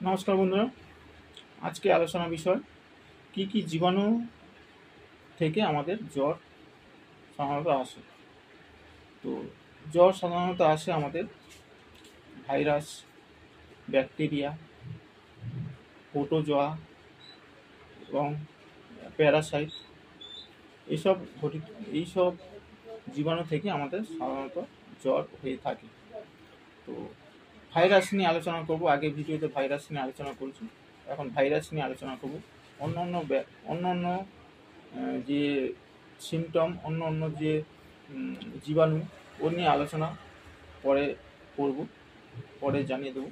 নমস্কার বন্ধুরা, আজকে আলোচনা বিষয় কি কি জীবাণু থেকে আমাদের জ্বর সাধারণত আসে। তো জ্বর সাধারণত আসে আমাদের ভাইরাস, ব্যাকটেরিয়া, প্রোটোজোয়া এবং প্যারাসাইট এইসব ঘটিত এইসব জীবাণু থেকে আমাদের সাধারণত জ্বর হয়ে থাকে। তো ভাইরাস নিয়ে আলোচনা করব। আগের ভিডিওতে ভাইরাস নিয়ে আলোচনা করেছি, এখন ভাইরাস নিয়ে আলোচনা করব। অন্য যে সিমটম, অন্য অন্য যে জীবাণু, ও নিয়ে আলোচনা পরে করব, পরে জানিয়ে দেবো।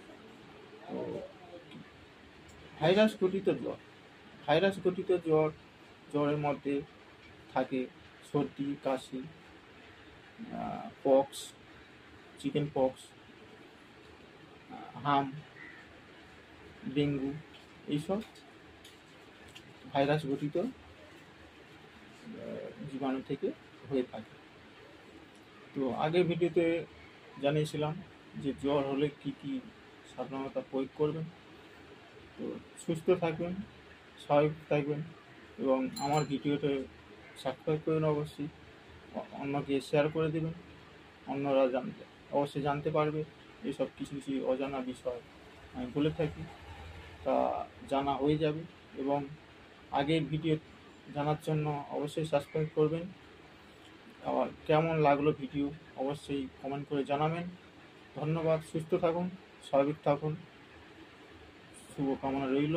তো ভাইরাস গঠিত জ্বরের মধ্যে থাকে সর্দি, কাশি, পক্স, চিকেন পক্স, হাম, ডেঙ্গু, এইসব ভাইরাস গঠিত জীবাণু থেকে হয়ে থাকে। তো আগের ভিডিওতে জানিয়েছিলাম যে জ্বর হলে কি কি সাবধানতা প্রয়োগ করবেন। তো সুস্থ থাকবেন, স্বাভাবিক থাকবেন এবং আমার ভিডিওতে সাবস্ক্রাইব করুন অবশ্যই, অন্যকে শেয়ার করে দেবেন, অন্যরা অবশ্যই জানতে পারবে। এসব কিছু কিছু অজানা বিষয় আমি বলে থাকি, তা জানা হয়ে যাবে। এবং আগের ভিডিও জানার জন্য অবশ্যই সাবস্ক্রাইব করবেন। আবার কেমন লাগলো ভিডিও অবশ্যই কমেন্ট করে জানাবেন। ধন্যবাদ। সুস্থ থাকুন, স্বাভাবিক থাকুন, শুভকামনা রইল।